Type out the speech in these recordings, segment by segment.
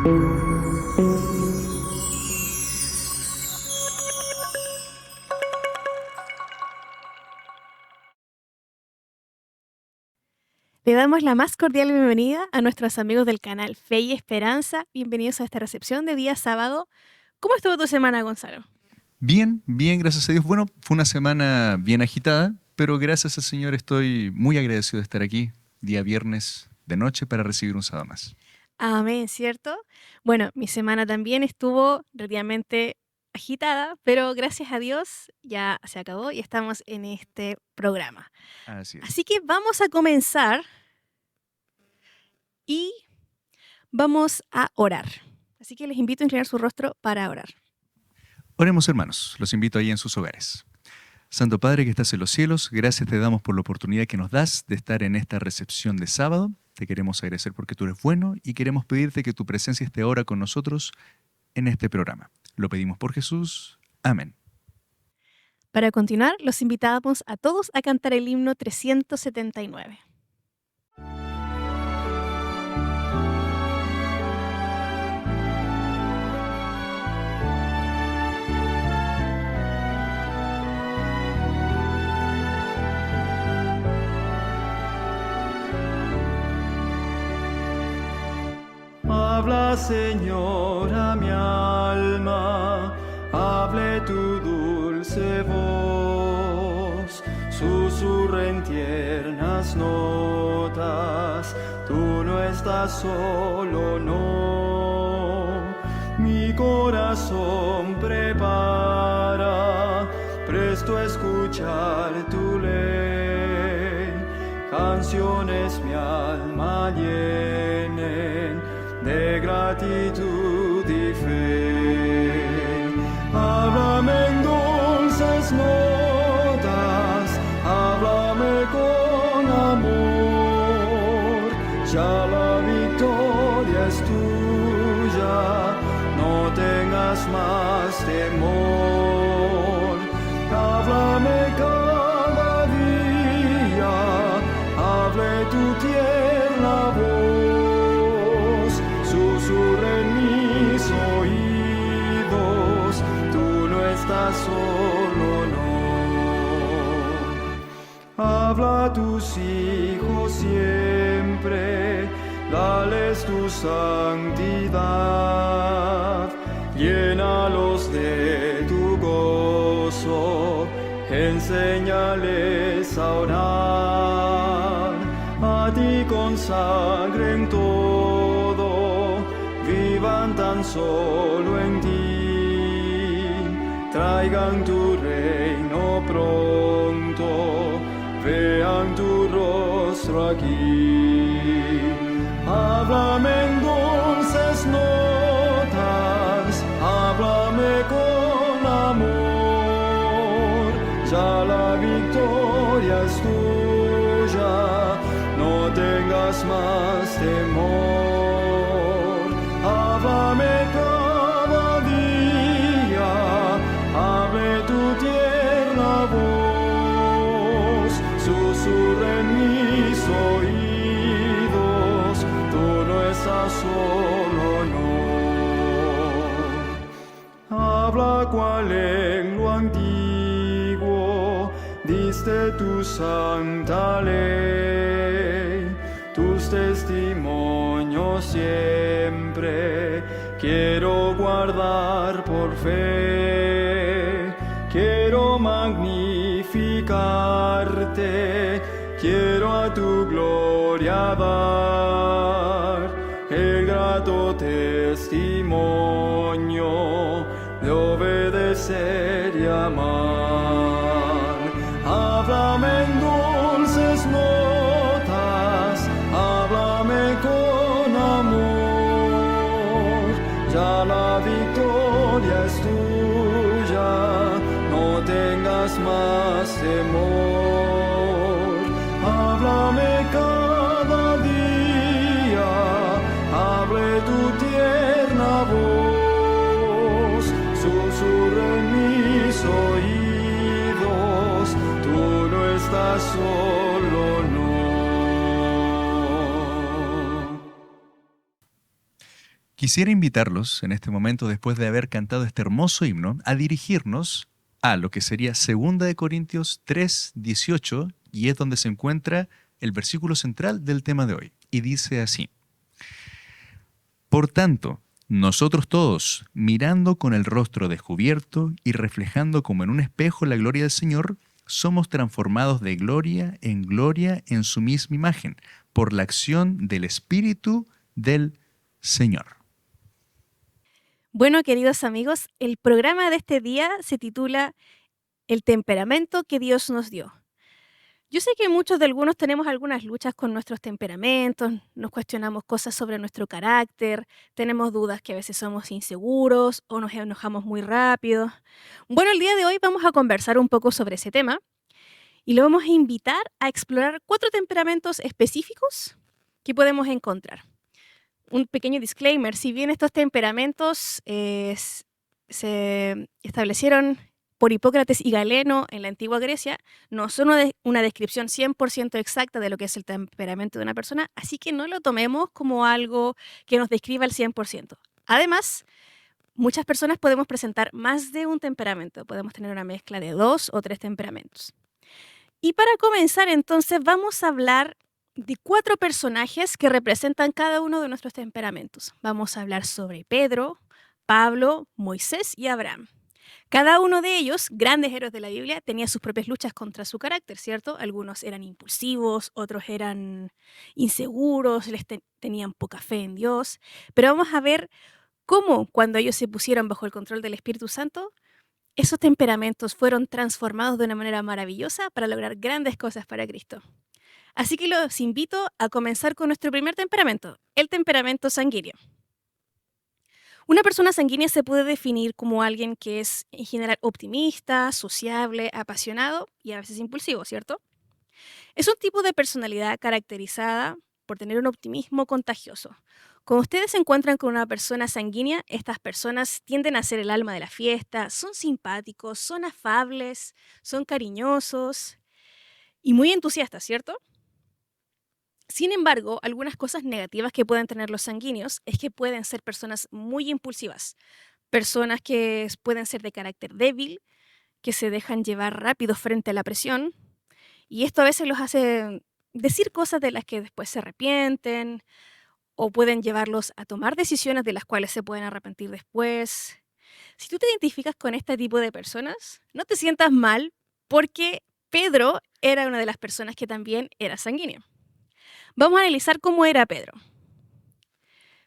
Le damos la más cordial bienvenida a nuestros amigos del canal Fe y Esperanza. Bienvenidos a esta recepción de día sábado. ¿Cómo estuvo tu semana, Gonzalo? Bien, bien, gracias a Dios. Bueno, fue una semana bien agitada, pero gracias al Señor estoy muy agradecido de estar aquí, día viernes de noche, para recibir un sábado más. Amén, ¿cierto? Bueno, mi semana también estuvo relativamente agitada, pero gracias a Dios ya se acabó y estamos en este programa. Así es. Así que vamos a comenzar y vamos a orar. Así que les invito a inclinar su rostro para orar. Oremos, hermanos, los invito ahí en sus hogares. Santo Padre que estás en los cielos, gracias te damos por la oportunidad que nos das de estar en esta recepción de sábado. Te queremos agradecer porque tú eres bueno y queremos pedirte que tu presencia esté ahora con nosotros en este programa. Lo pedimos por Jesús. Amén. Para continuar, los invitamos a todos a cantar el himno 379. Habla, Señor, a mi alma, hable tu dulce voz, susurra en tiernas notas, tú no estás solo, no. Mi corazón prepara, presto a escuchar tu ley, canciones mi alma llenen de gratitud y fe. Háblame en dulces notas, háblame con amor, ya la victoria es tuya, no tengas más temor. Háblame cada día, hable tu tierna voz, susurra en mis oídos, tú no estás solo, no. Habla a tus hijos siempre, dales tu santidad, llénalos de tu gozo, enséñales a orar, a ti consagren todo, vivan tan solo en ti, traigan tu reino pronto, vean tu rostro aquí. Háblame en dulces notas, háblame con amor, ya la victoria es tuya, no tengas más temor. Háblame cada día, hable tu tierna voz, susurra en mis oídos, tú no estás solo, no. Habla cual lengua antiguo, diste tu santa ley, tus testimonios siempre quiero guardar por fe, quiero magnificarte, quiero a tu gloria dar el grato testimonio de obedecer y amar. Háblame en dulces notas, háblame con amor, ya la victoria es tuya, no tengas más temor. Háblame cada día, hable tu tierna voz, susurra en mis oídos, tú no estás solo, no. Quisiera invitarlos en este momento, después de haber cantado este hermoso himno, a dirigirnos a lo que sería 2 Corintios 3:18, y es donde se encuentra el versículo central del tema de hoy. Y dice así: Por tanto, nosotros todos, mirando con el rostro descubierto y reflejando como en un espejo la gloria del Señor, somos transformados de gloria en su misma imagen, por la acción del Espíritu del Señor. Bueno, queridos amigos, el programa de este día se titula El temperamento que Dios nos dio. Yo sé que muchos de algunos tenemos algunas luchas con nuestros temperamentos, nos cuestionamos cosas sobre nuestro carácter, tenemos dudas que a veces somos inseguros o nos enojamos muy rápido. Bueno, el día de hoy vamos a conversar un poco sobre ese tema y lo vamos a invitar a explorar 4 temperamentos específicos que podemos encontrar. Un pequeño disclaimer: si bien estos temperamentos se establecieron por Hipócrates y Galeno en la antigua Grecia, no son una descripción 100% exacta de lo que es el temperamento de una persona, así que no lo tomemos como algo que nos describa al 100%. Además, muchas personas podemos presentar más de un temperamento, podemos tener una mezcla de 2 o 3 temperamentos. Y para comenzar, entonces, vamos a hablar de 4 personajes que representan cada uno de nuestros temperamentos. Vamos a hablar sobre Pedro, Pablo, Moisés y Abraham. Cada uno de ellos, grandes héroes de la Biblia, tenía sus propias luchas contra su carácter, ¿cierto? Algunos eran impulsivos, otros eran inseguros, tenían poca fe en Dios. Pero vamos a ver cómo, cuando ellos se pusieron bajo el control del Espíritu Santo, esos temperamentos fueron transformados de una manera maravillosa para lograr grandes cosas para Cristo. Así que los invito a comenzar con nuestro primer temperamento, el temperamento sanguíneo. Una persona sanguínea se puede definir como alguien que es en general optimista, sociable, apasionado y a veces impulsivo, ¿cierto? Es un tipo de personalidad caracterizada por tener un optimismo contagioso. Cuando ustedes se encuentran con una persona sanguínea, estas personas tienden a ser el alma de la fiesta, son simpáticos, son afables, son cariñosos y muy entusiastas, ¿cierto? Sin embargo, algunas cosas negativas que pueden tener los sanguíneos es que pueden ser personas muy impulsivas, personas que pueden ser de carácter débil, que se dejan llevar rápido frente a la presión, y esto a veces los hace decir cosas de las que después se arrepienten, o pueden llevarlos a tomar decisiones de las cuales se pueden arrepentir después. Si tú te identificas con este tipo de personas, no te sientas mal, porque Pedro era una de las personas que también era sanguíneo. Vamos a analizar cómo era Pedro.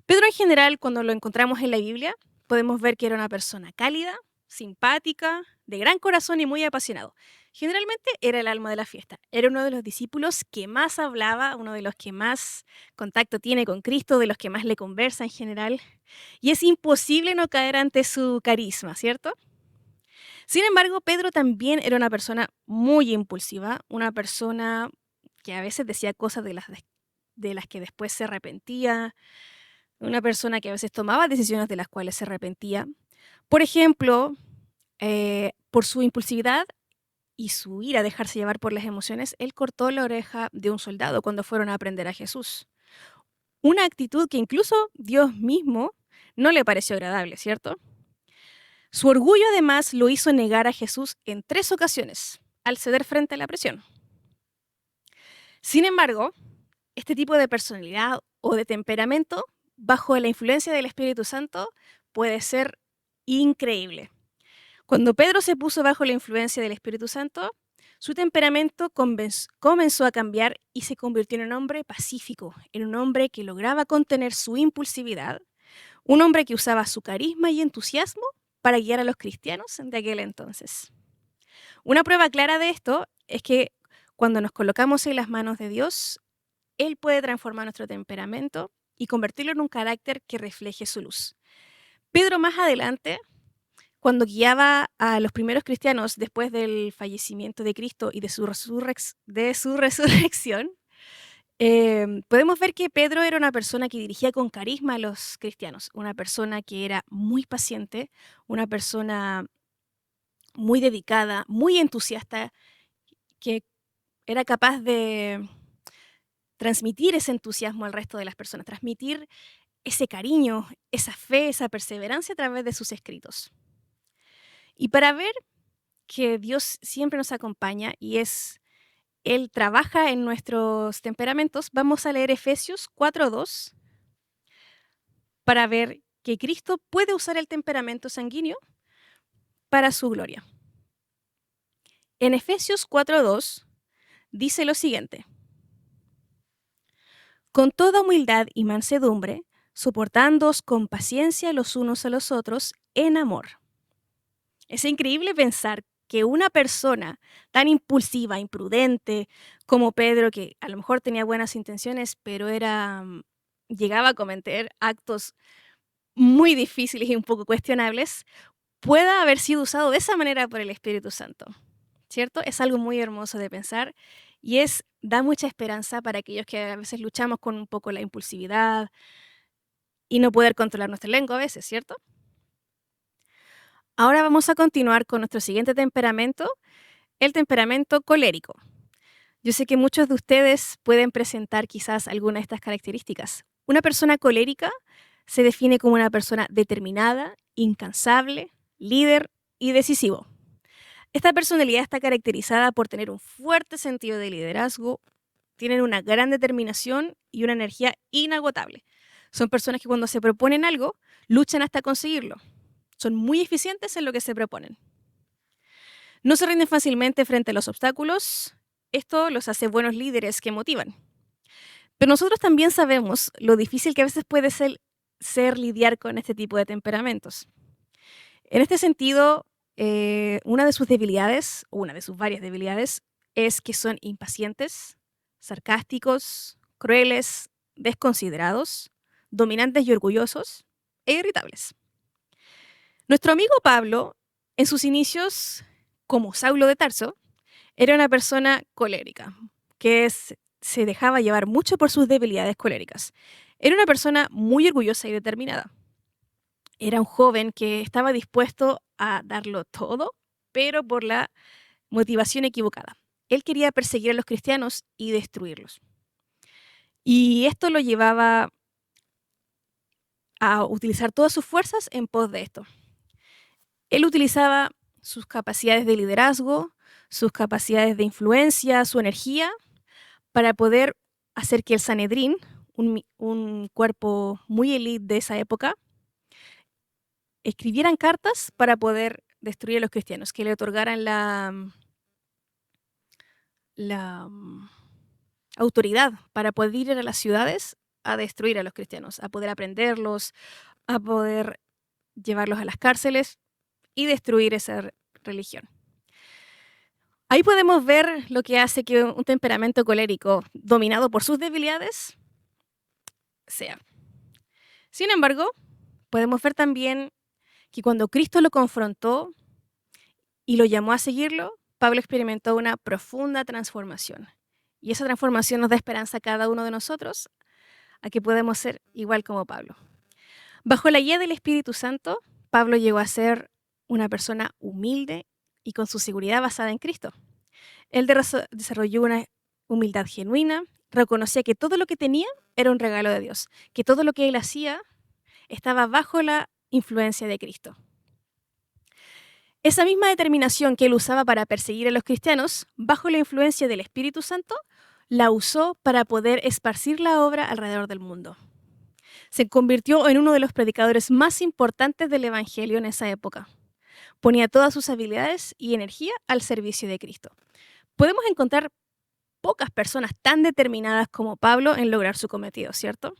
Pedro en general, cuando lo encontramos en la Biblia, podemos ver que era una persona cálida, simpática, de gran corazón y muy apasionado. Generalmente era el alma de la fiesta. Era uno de los discípulos que más hablaba, uno de los que más contacto tiene con Cristo, de los que más le conversa en general. Y es imposible no caer ante su carisma, ¿cierto? Sin embargo, Pedro también era una persona muy impulsiva, una persona que a veces decía cosas de las que después se arrepentía, una persona que a veces tomaba decisiones de las cuales se arrepentía. Por ejemplo, por su impulsividad y su ira a dejarse llevar por las emociones, él cortó la oreja de un soldado cuando fueron a prender a Jesús. Una actitud que incluso Dios mismo no le pareció agradable, ¿cierto? Su orgullo además lo hizo negar a Jesús en 3 ocasiones, al ceder frente a la presión. Sin embargo, este tipo de personalidad o de temperamento, bajo la influencia del Espíritu Santo, puede ser increíble. Cuando Pedro se puso bajo la influencia del Espíritu Santo, su temperamento comenzó a cambiar y se convirtió en un hombre pacífico, en un hombre que lograba contener su impulsividad, un hombre que usaba su carisma y entusiasmo para guiar a los cristianos de aquel entonces. Una prueba clara de esto es que cuando nos colocamos en las manos de Dios, Él puede transformar nuestro temperamento y convertirlo en un carácter que refleje su luz. Pedro más adelante, cuando guiaba a los primeros cristianos después del fallecimiento de Cristo y de su resurrección, podemos ver que Pedro era una persona que dirigía con carisma a los cristianos, una persona que era muy paciente, una persona muy dedicada, muy entusiasta, que era capaz de transmitir ese entusiasmo al resto de las personas, transmitir ese cariño, esa fe, esa perseverancia a través de sus escritos. Y para ver que Dios siempre nos acompaña y Él trabaja en nuestros temperamentos, vamos a leer Efesios 4:2 para ver que Cristo puede usar el temperamento sanguíneo para su gloria. En Efesios 4:2 dice lo siguiente: con toda humildad y mansedumbre, soportándoos con paciencia los unos a los otros en amor. Es increíble pensar que una persona tan impulsiva, imprudente como Pedro, que a lo mejor tenía buenas intenciones, pero llegaba a cometer actos muy difíciles y un poco cuestionables, pueda haber sido usado de esa manera por el Espíritu Santo, ¿cierto? Es algo muy hermoso de pensar y da mucha esperanza para aquellos que a veces luchamos con un poco la impulsividad y no poder controlar nuestra lengua a veces, ¿cierto? Ahora vamos a continuar con nuestro siguiente temperamento, el temperamento colérico. Yo sé que muchos de ustedes pueden presentar quizás alguna de estas características. Una persona colérica se define como una persona determinada, incansable, líder y decisivo. Esta personalidad está caracterizada por tener un fuerte sentido de liderazgo, tienen una gran determinación y una energía inagotable. Son personas que cuando se proponen algo, luchan hasta conseguirlo. Son muy eficientes en lo que se proponen. No se rinden fácilmente frente a los obstáculos. Esto los hace buenos líderes que motivan. Pero nosotros también sabemos lo difícil que a veces puede ser lidiar con este tipo de temperamentos. En este sentido, una de sus debilidades, o una de sus varias debilidades, es que son impacientes, sarcásticos, crueles, desconsiderados, dominantes y orgullosos, e irritables. Nuestro amigo Pablo, en sus inicios como Saulo de Tarso, era una persona colérica, que se dejaba llevar mucho por sus debilidades coléricas. Era una persona muy orgullosa y determinada. Era un joven que estaba dispuesto a darlo todo, pero por la motivación equivocada. Él quería perseguir a los cristianos y destruirlos. Y esto lo llevaba a utilizar todas sus fuerzas en pos de esto. Él utilizaba sus capacidades de liderazgo, sus capacidades de influencia, su energía, para poder hacer que el Sanedrín, un cuerpo muy élite de esa época, escribieran cartas para poder destruir a los cristianos, que le otorgaran la autoridad para poder ir a las ciudades a destruir a los cristianos, a poder aprenderlos, a poder llevarlos a las cárceles y destruir esa religión. Ahí podemos ver lo que hace que un temperamento colérico dominado por sus debilidades sea. Sin embargo, podemos ver también que cuando Cristo lo confrontó y lo llamó a seguirlo, Pablo experimentó una profunda transformación. Y esa transformación nos da esperanza a cada uno de nosotros a que podemos ser igual como Pablo. Bajo la guía del Espíritu Santo, Pablo llegó a ser una persona humilde y con su seguridad basada en Cristo. Él desarrolló una humildad genuina, reconocía que todo lo que tenía era un regalo de Dios, que todo lo que él hacía estaba bajo la influencia de Cristo. Esa misma determinación que él usaba para perseguir a los cristianos, bajo la influencia del Espíritu Santo, la usó para poder esparcir la obra alrededor del mundo. Se convirtió en uno de los predicadores más importantes del Evangelio en esa época. Ponía todas sus habilidades y energía al servicio de Cristo. Podemos encontrar pocas personas tan determinadas como Pablo en lograr su cometido, ¿cierto?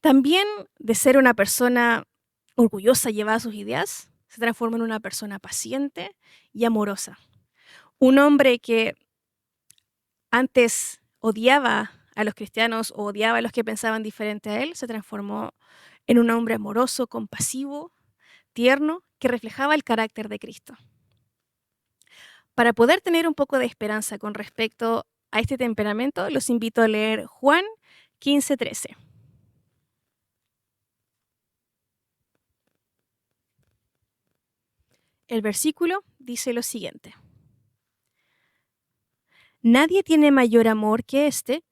También de ser una persona orgullosa, llevada a sus ideas, se transforma en una persona paciente y amorosa. Un hombre que antes odiaba a los cristianos o odiaba a los que pensaban diferente a él, se transformó en un hombre amoroso, compasivo, tierno, que reflejaba el carácter de Cristo. Para poder tener un poco de esperanza con respecto a este temperamento, los invito a leer Juan 15:13. El versículo dice lo siguiente: nadie tiene mayor amor que este,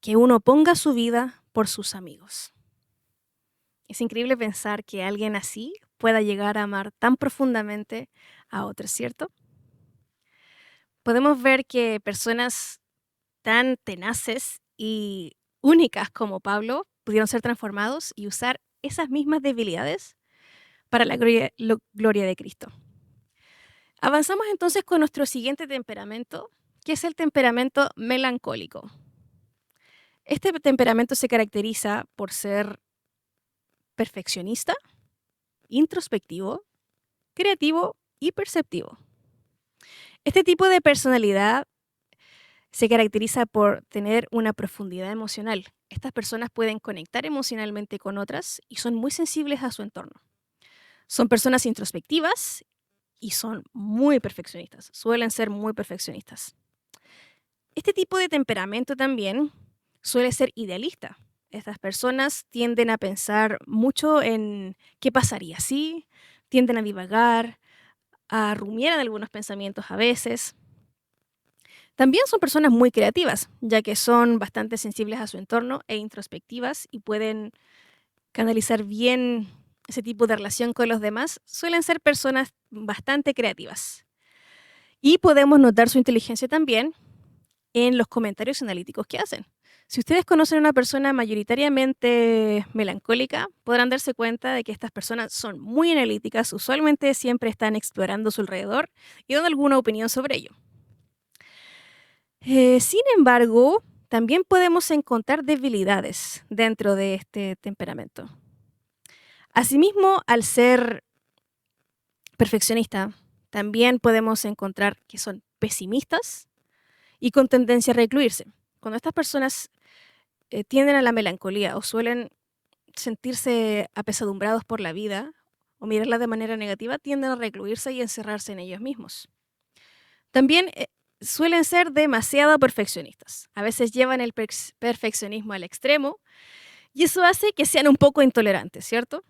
que uno ponga su vida por sus amigos. Es increíble pensar que alguien así pueda llegar a amar tan profundamente a otros, ¿cierto? Podemos ver que personas tan tenaces y únicas como Pablo pudieron ser transformados y usar esas mismas debilidades para la gloria de Cristo. Avanzamos entonces con nuestro siguiente temperamento, que es el temperamento melancólico. Este temperamento se caracteriza por ser perfeccionista, introspectivo, creativo y perceptivo. Este tipo de personalidad se caracteriza por tener una profundidad emocional. Estas personas pueden conectar emocionalmente con otras y son muy sensibles a su entorno. Son personas introspectivas y son muy perfeccionistas, suelen ser muy perfeccionistas. Este tipo de temperamento también suele ser idealista. Estas personas tienden a pensar mucho en qué pasaría si, tienden a divagar, a rumiar en algunos pensamientos a veces. También son personas muy creativas, ya que son bastante sensibles a su entorno e introspectivas y pueden canalizar bien ese tipo de relación con los demás. Suelen ser personas bastante creativas. Y podemos notar su inteligencia también en los comentarios analíticos que hacen. Si ustedes conocen a una persona mayoritariamente melancólica, podrán darse cuenta de que estas personas son muy analíticas, usualmente siempre están explorando su alrededor y dando alguna opinión sobre ello. Sin embargo, también podemos encontrar debilidades dentro de este temperamento. Asimismo, al ser perfeccionista, también podemos encontrar que son pesimistas y con tendencia a recluirse. Cuando estas personas tienden a la melancolía o suelen sentirse apesadumbrados por la vida o mirarla de manera negativa, tienden a recluirse y encerrarse en ellos mismos. También suelen ser demasiado perfeccionistas. A veces llevan el perfeccionismo al extremo y eso hace que sean un poco intolerantes, ¿cierto?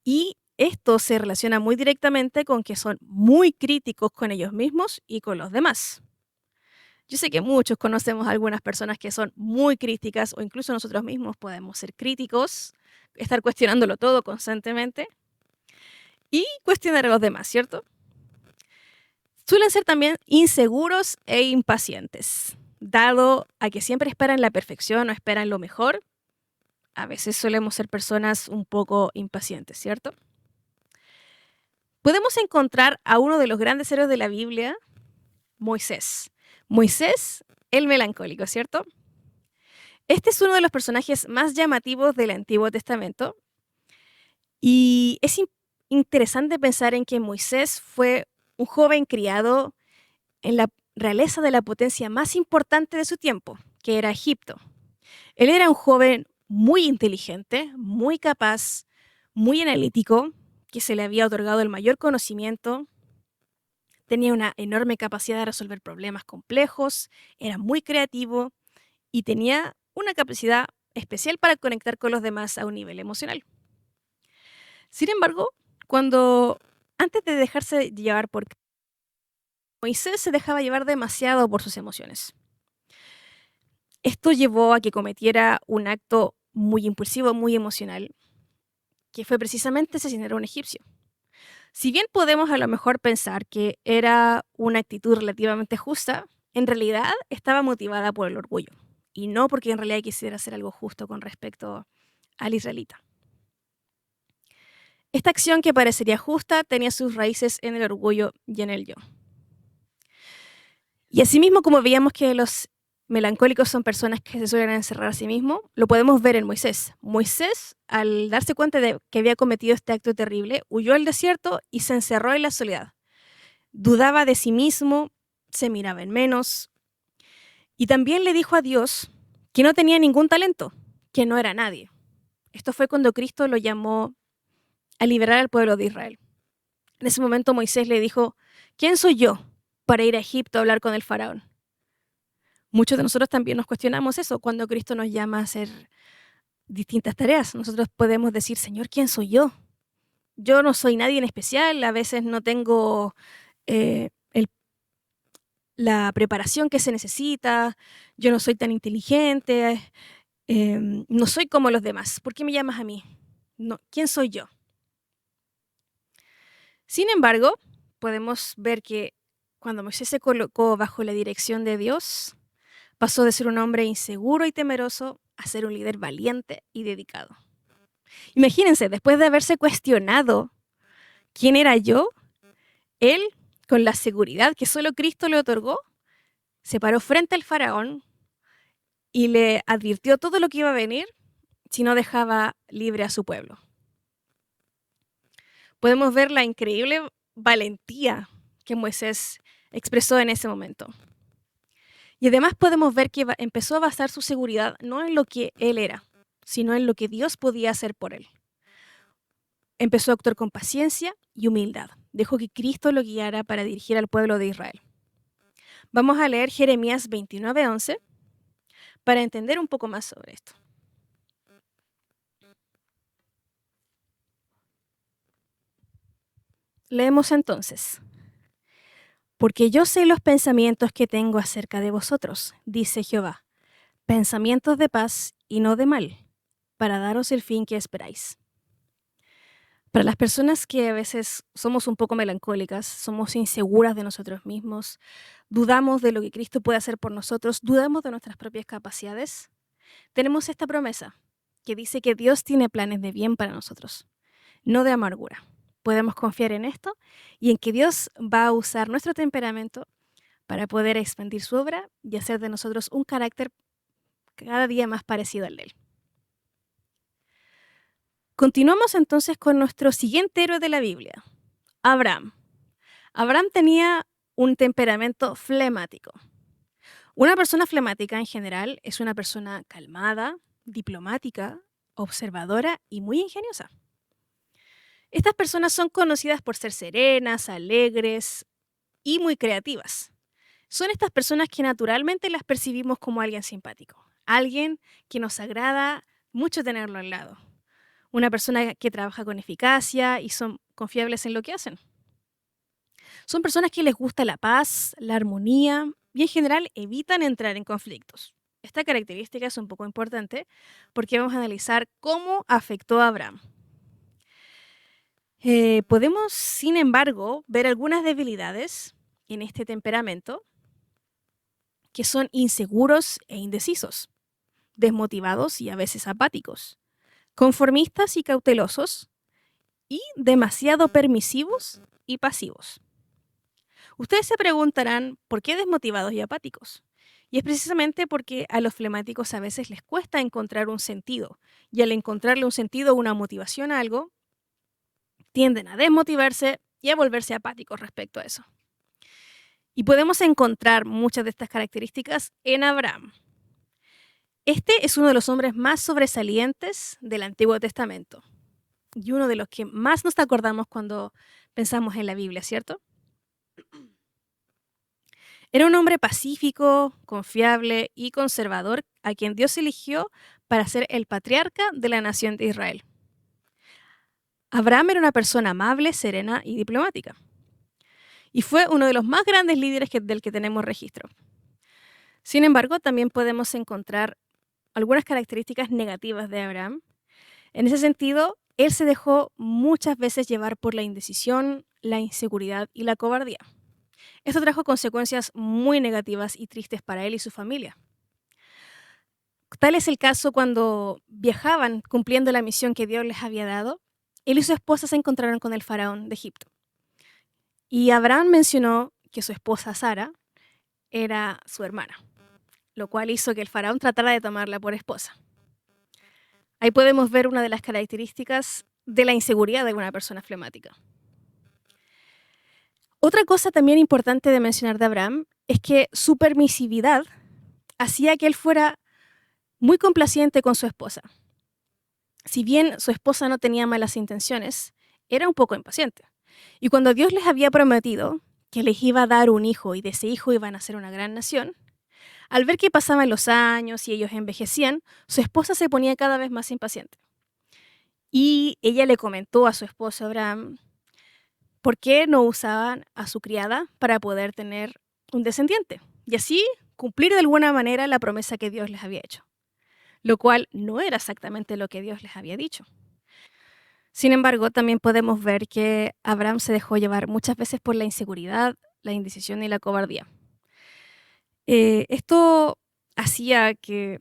Y esto se relaciona muy directamente con que son muy críticos con ellos mismos y con los demás. Yo sé que muchos conocemos a algunas personas que son muy críticas o incluso nosotros mismos podemos ser críticos, estar cuestionándolo todo constantemente y cuestionar a los demás, ¿cierto? Suelen ser también inseguros e impacientes. Dado a que siempre esperan la perfección o esperan lo mejor, a veces solemos ser personas un poco impacientes, ¿cierto? Podemos encontrar a uno de los grandes héroes de la Biblia, Moisés. Moisés, el melancólico, ¿cierto? Este es uno de los personajes más llamativos del Antiguo Testamento y es interesante pensar en que Moisés fue un joven criado en la realeza de la potencia más importante de su tiempo, que era Egipto. Él era un joven muy inteligente, muy capaz, muy analítico, que se le había otorgado el mayor conocimiento, tenía una enorme capacidad de resolver problemas complejos, era muy creativo y tenía una capacidad especial para conectar con los demás a un nivel emocional. Sin embargo, antes de dejarse llevar por Moisés se dejaba llevar demasiado por sus emociones. Esto llevó a que cometiera un acto muy impulsivo, muy emocional, que fue precisamente asesinar a un egipcio. Si bien podemos a lo mejor pensar que era una actitud relativamente justa, en realidad estaba motivada por el orgullo y no porque en realidad quisiera hacer algo justo con respecto al israelita. Esta acción que parecería justa tenía sus raíces en el orgullo y en el yo. Y asimismo, como veíamos que los melancólicos son personas que se suelen encerrar a sí mismos, lo podemos ver en Moisés. Moisés, al darse cuenta de que había cometido este acto terrible, huyó al desierto y se encerró en la soledad. Dudaba de sí mismo, se miraba en menos y también le dijo a Dios que no tenía ningún talento, que no era nadie. Esto fue cuando Cristo lo llamó a liberar al pueblo de Israel. En ese momento Moisés le dijo, ¿quién soy yo para ir a Egipto a hablar con el faraón? Muchos de nosotros también nos cuestionamos eso cuando Cristo nos llama a hacer distintas tareas. Nosotros podemos decir, Señor, ¿quién soy yo? Yo no soy nadie en especial, a veces no tengo la preparación que se necesita, yo no soy tan inteligente, No soy como los demás. ¿Por qué me llamas a mí? No, ¿quién soy yo? Sin embargo, podemos ver que cuando Moisés se colocó bajo la dirección de Dios, pasó de ser un hombre inseguro y temeroso a ser un líder valiente y dedicado. Imagínense, después de haberse cuestionado quién era yo, él, con la seguridad que solo Cristo le otorgó, se paró frente al faraón y le advirtió todo lo que iba a venir si no dejaba libre a su pueblo. Podemos ver la increíble valentía que Moisés expresó en ese momento. Y además podemos ver que empezó a basar su seguridad no en lo que él era, sino en lo que Dios podía hacer por él. Empezó a actuar con paciencia y humildad. Dejó que Cristo lo guiara para dirigir al pueblo de Israel. Vamos a leer Jeremías 29:11 para entender un poco más sobre esto. Leemos entonces. Porque yo sé los pensamientos que tengo acerca de vosotros, dice Jehová, pensamientos de paz y no de mal, para daros el fin que esperáis. Para las personas que a veces somos un poco melancólicas, somos inseguras de nosotros mismos, dudamos de lo que Cristo puede hacer por nosotros, dudamos de nuestras propias capacidades, tenemos esta promesa que dice que Dios tiene planes de bien para nosotros, no de amargura. Podemos confiar en esto y en que Dios va a usar nuestro temperamento para poder expandir su obra y hacer de nosotros un carácter cada día más parecido al de Él. Continuamos entonces con nuestro siguiente héroe de la Biblia, Abraham. Abraham tenía un temperamento flemático. Una persona flemática en general es una persona calmada, diplomática, observadora y muy ingeniosa. Estas personas son conocidas por ser serenas, alegres y muy creativas. Son estas personas que naturalmente las percibimos como alguien simpático, alguien que nos agrada mucho tenerlo al lado. Una persona que trabaja con eficacia y son confiables en lo que hacen. Son personas que les gusta la paz, la armonía y en general evitan entrar en conflictos. Esta característica es un poco importante porque vamos a analizar cómo afectó a Abraham. Podemos, sin embargo, ver algunas debilidades en este temperamento que son inseguros e indecisos, desmotivados y a veces apáticos, conformistas y cautelosos, y demasiado permisivos y pasivos. Ustedes se preguntarán, ¿por qué desmotivados y apáticos? Y es precisamente porque a los flemáticos a veces les cuesta encontrar un sentido, y al encontrarle un sentido o una motivación a algo, tienden a desmotivarse y a volverse apáticos respecto a eso. Y podemos encontrar muchas de estas características en Abraham. Este es uno de los hombres más sobresalientes del Antiguo Testamento y uno de los que más nos acordamos cuando pensamos en la Biblia, ¿cierto? Era un hombre pacífico, confiable y conservador a quien Dios eligió para ser el patriarca de la nación de Israel. Abraham era una persona amable, serena y diplomática. Y fue uno de los más grandes líderes del que tenemos registro. Sin embargo, también podemos encontrar algunas características negativas de Abraham. En ese sentido, él se dejó muchas veces llevar por la indecisión, la inseguridad y la cobardía. Esto trajo consecuencias muy negativas y tristes para él y su familia. Tal es el caso cuando viajaban cumpliendo la misión que Dios les había dado. Él y su esposa se encontraron con el faraón de Egipto. Y Abraham mencionó que su esposa Sara era su hermana, lo cual hizo que el faraón tratara de tomarla por esposa. Ahí podemos ver una de las características de la inseguridad de una persona flemática. Otra cosa también importante de mencionar de Abraham es que su permisividad hacía que él fuera muy complaciente con su esposa. Si bien su esposa no tenía malas intenciones, era un poco impaciente. Y cuando Dios les había prometido que les iba a dar un hijo y de ese hijo iban a ser una gran nación, al ver que pasaban los años y ellos envejecían, su esposa se ponía cada vez más impaciente. Y ella le comentó a su esposo Abraham por qué no usaban a su criada para poder tener un descendiente y así cumplir de alguna manera la promesa que Dios les había hecho. lo cual no era exactamente lo que Dios les había dicho. Sin embargo, también podemos ver que Abraham se dejó llevar muchas veces por la inseguridad, la indecisión y la cobardía. Esto hacía que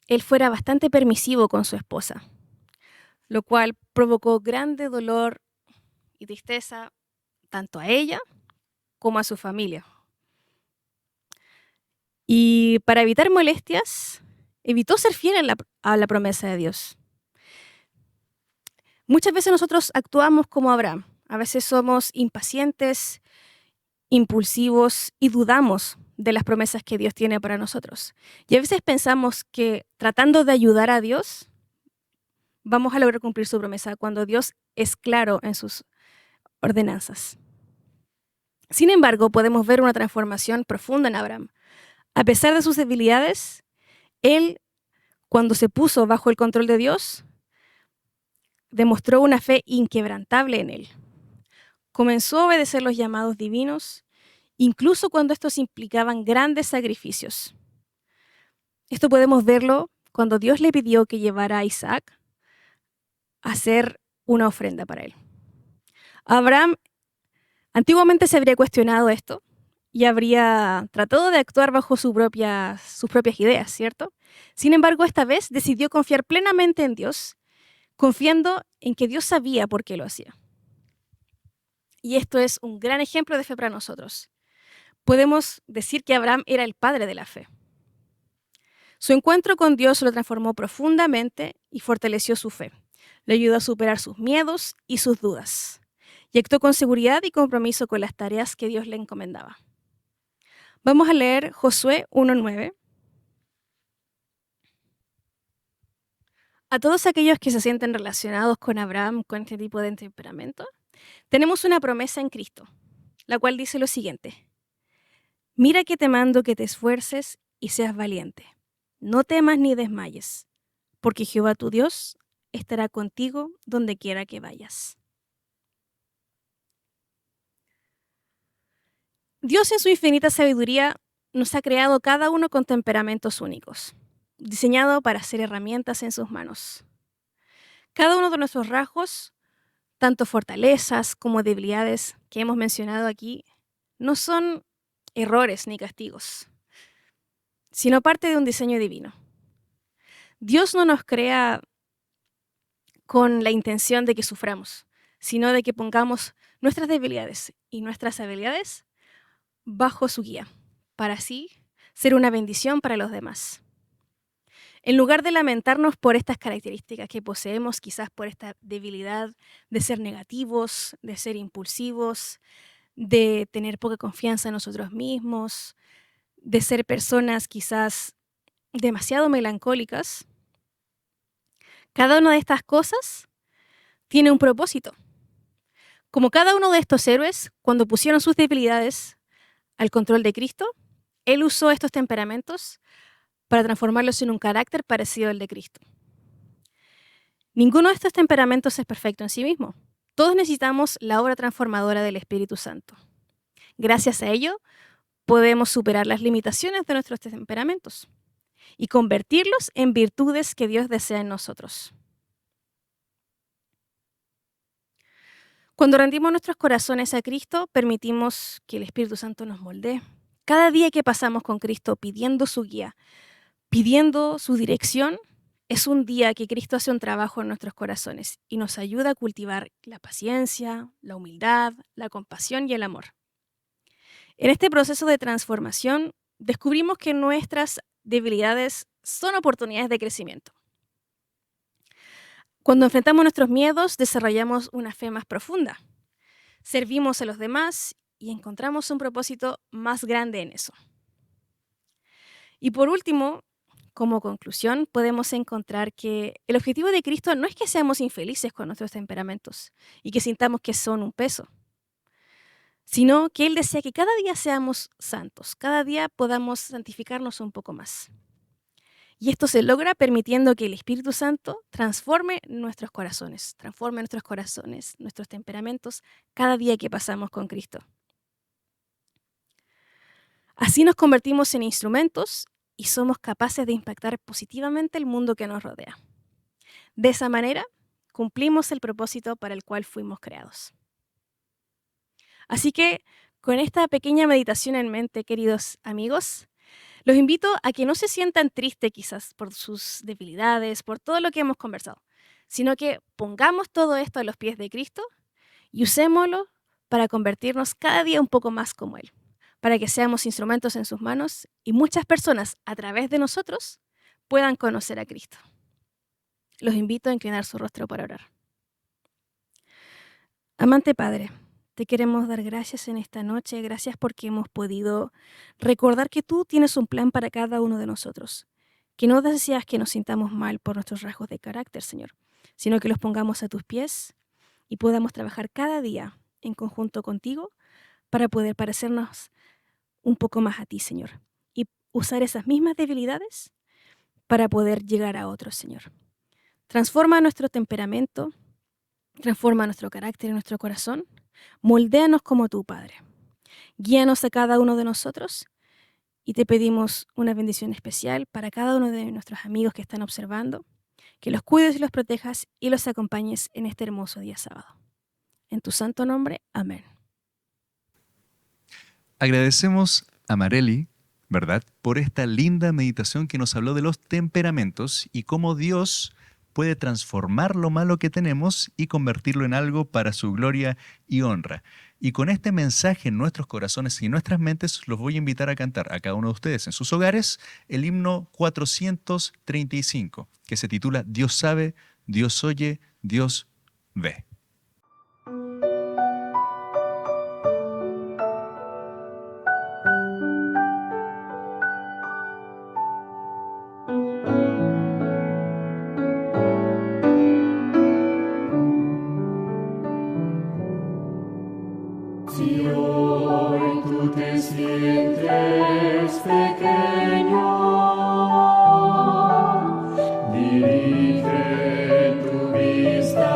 él fuera bastante permisivo con su esposa, lo cual provocó grande dolor y tristeza tanto a ella como a su familia. Y para evitar molestias, evitó ser fiel a la promesa de Dios. Muchas veces nosotros actuamos como Abraham. A veces somos impacientes, impulsivos y dudamos de las promesas que Dios tiene para nosotros. Y a veces pensamos que tratando de ayudar a Dios, vamos a lograr cumplir su promesa cuando Dios es claro en sus ordenanzas. Sin embargo, podemos ver una transformación profunda en Abraham. A pesar de sus debilidades, él, cuando se puso bajo el control de Dios, demostró una fe inquebrantable en él. Comenzó a obedecer los llamados divinos, incluso cuando estos implicaban grandes sacrificios. Esto podemos verlo cuando Dios le pidió que llevara a Isaac a hacer una ofrenda para él. Abraham antiguamente se habría cuestionado esto y habría tratado de actuar bajo sus propias ideas, ¿cierto? Sin embargo, esta vez decidió confiar plenamente en Dios, confiando en que Dios sabía por qué lo hacía. Y esto es un gran ejemplo de fe para nosotros. Podemos decir que Abraham era el padre de la fe. Su encuentro con Dios lo transformó profundamente y fortaleció su fe. Le ayudó a superar sus miedos y sus dudas. Y actuó con seguridad y compromiso con las tareas que Dios le encomendaba. Vamos a leer Josué 1:9. A todos aquellos que se sienten relacionados con Abraham, con este tipo de temperamento, tenemos una promesa en Cristo, la cual dice lo siguiente: mira que te mando que te esfuerces y seas valiente. No temas ni desmayes, porque Jehová tu Dios estará contigo donde quiera que vayas. Dios en su infinita sabiduría nos ha creado cada uno con temperamentos únicos, diseñado para ser herramientas en sus manos. Cada uno de nuestros rasgos, tanto fortalezas como debilidades que hemos mencionado aquí, no son errores ni castigos, sino parte de un diseño divino. Dios no nos crea con la intención de que suframos, sino de que pongamos nuestras debilidades y nuestras habilidades bajo su guía, para así ser una bendición para los demás. En lugar de lamentarnos por estas características que poseemos, quizás por esta debilidad de ser negativos, de ser impulsivos, de tener poca confianza en nosotros mismos, de ser personas quizás demasiado melancólicas, cada una de estas cosas tiene un propósito. Como cada uno de estos héroes, cuando pusieron sus debilidades al control de Cristo, Él usó estos temperamentos para transformarlos en un carácter parecido al de Cristo. Ninguno de estos temperamentos es perfecto en sí mismo. Todos necesitamos la obra transformadora del Espíritu Santo. Gracias a ello, podemos superar las limitaciones de nuestros temperamentos y convertirlos en virtudes que Dios desea en nosotros. Cuando rendimos nuestros corazones a Cristo, permitimos que el Espíritu Santo nos moldee. Cada día que pasamos con Cristo pidiendo su guía, pidiendo su dirección, es un día que Cristo hace un trabajo en nuestros corazones y nos ayuda a cultivar la paciencia, la humildad, la compasión y el amor. En este proceso de transformación, descubrimos que nuestras debilidades son oportunidades de crecimiento. Cuando enfrentamos nuestros miedos, desarrollamos una fe más profunda. Servimos a los demás y encontramos un propósito más grande en eso. Y por último, como conclusión, podemos encontrar que el objetivo de Cristo no es que seamos infelices con nuestros temperamentos y que sintamos que son un peso, sino que Él desea que cada día seamos santos, cada día podamos santificarnos un poco más. Y esto se logra permitiendo que el Espíritu Santo transforme nuestros corazones, nuestros temperamentos, cada día que pasamos con Cristo. Así nos convertimos en instrumentos y somos capaces de impactar positivamente el mundo que nos rodea. De esa manera, cumplimos el propósito para el cual fuimos creados. Así que, con esta pequeña meditación en mente, queridos amigos, los invito a que no se sientan tristes quizás por sus debilidades, por todo lo que hemos conversado, sino que pongamos todo esto a los pies de Cristo y usémoslo para convertirnos cada día un poco más como Él, para que seamos instrumentos en sus manos y muchas personas a través de nosotros puedan conocer a Cristo. Los invito a inclinar su rostro para orar. Amante Padre, te queremos dar gracias en esta noche, gracias porque hemos podido recordar que tú tienes un plan para cada uno de nosotros, que no deseas que nos sintamos mal por nuestros rasgos de carácter, Señor, sino que los pongamos a tus pies y podamos trabajar cada día en conjunto contigo para poder parecernos un poco más a ti, Señor, y usar esas mismas debilidades para poder llegar a otros, Señor. Transforma nuestro temperamento, transforma nuestro carácter y nuestro corazón, moldéanos como tu Padre. Guíanos a cada uno de nosotros y te pedimos una bendición especial para cada uno de nuestros amigos que están observando, que los cuides y los protejas y los acompañes en este hermoso día sábado. En tu santo nombre, amén. Agradecemos a Marely, ¿verdad?, por esta linda meditación que nos habló de los temperamentos y cómo Dios puede transformar lo malo que tenemos y convertirlo en algo para su gloria y honra. Y con este mensaje en nuestros corazones y nuestras mentes, los voy a invitar a cantar a cada uno de ustedes en sus hogares el himno 435, que se titula Dios sabe, Dios oye, Dios ve. Si hoy tú te sientes pequeño, dirige tu vista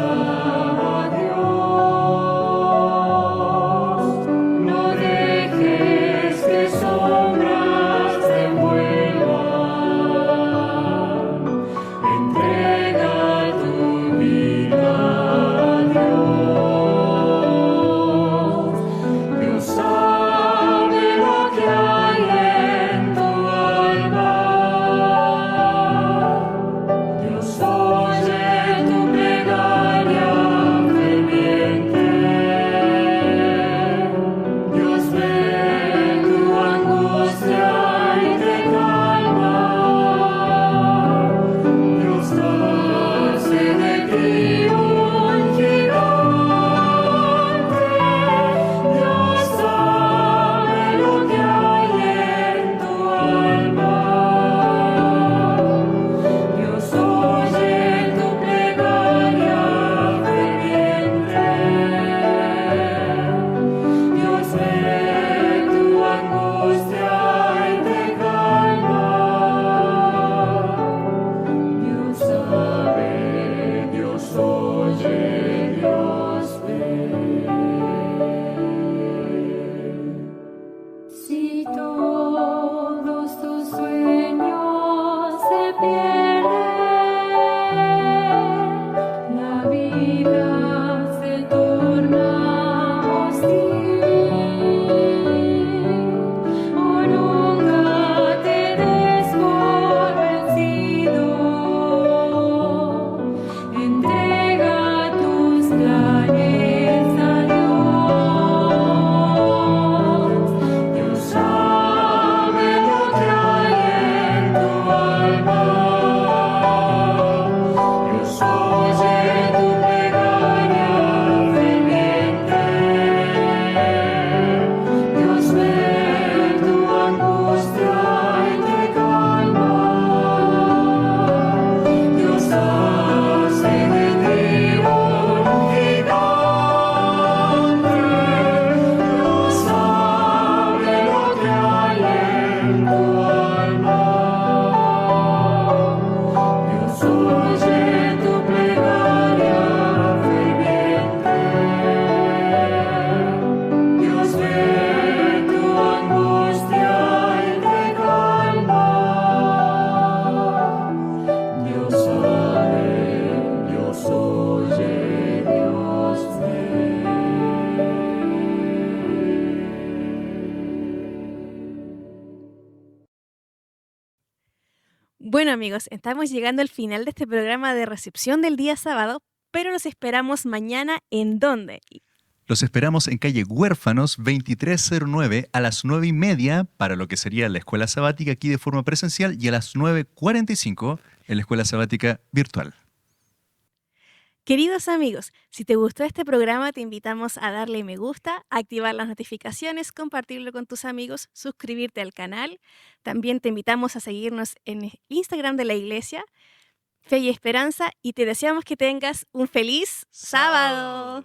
Bueno, amigos, estamos llegando al final de este programa de recepción del día sábado, pero los esperamos mañana ¿en dónde? Los esperamos en calle Huérfanos 2309 a las 9:30 para lo que sería la escuela sabática aquí de forma presencial y a las 9:45 en la escuela sabática virtual. Queridos amigos, si te gustó este programa, te invitamos a darle me gusta, activar las notificaciones, compartirlo con tus amigos, suscribirte al canal. También te invitamos a seguirnos en el Instagram de la iglesia, Fe y Esperanza, y te deseamos que tengas un feliz sábado.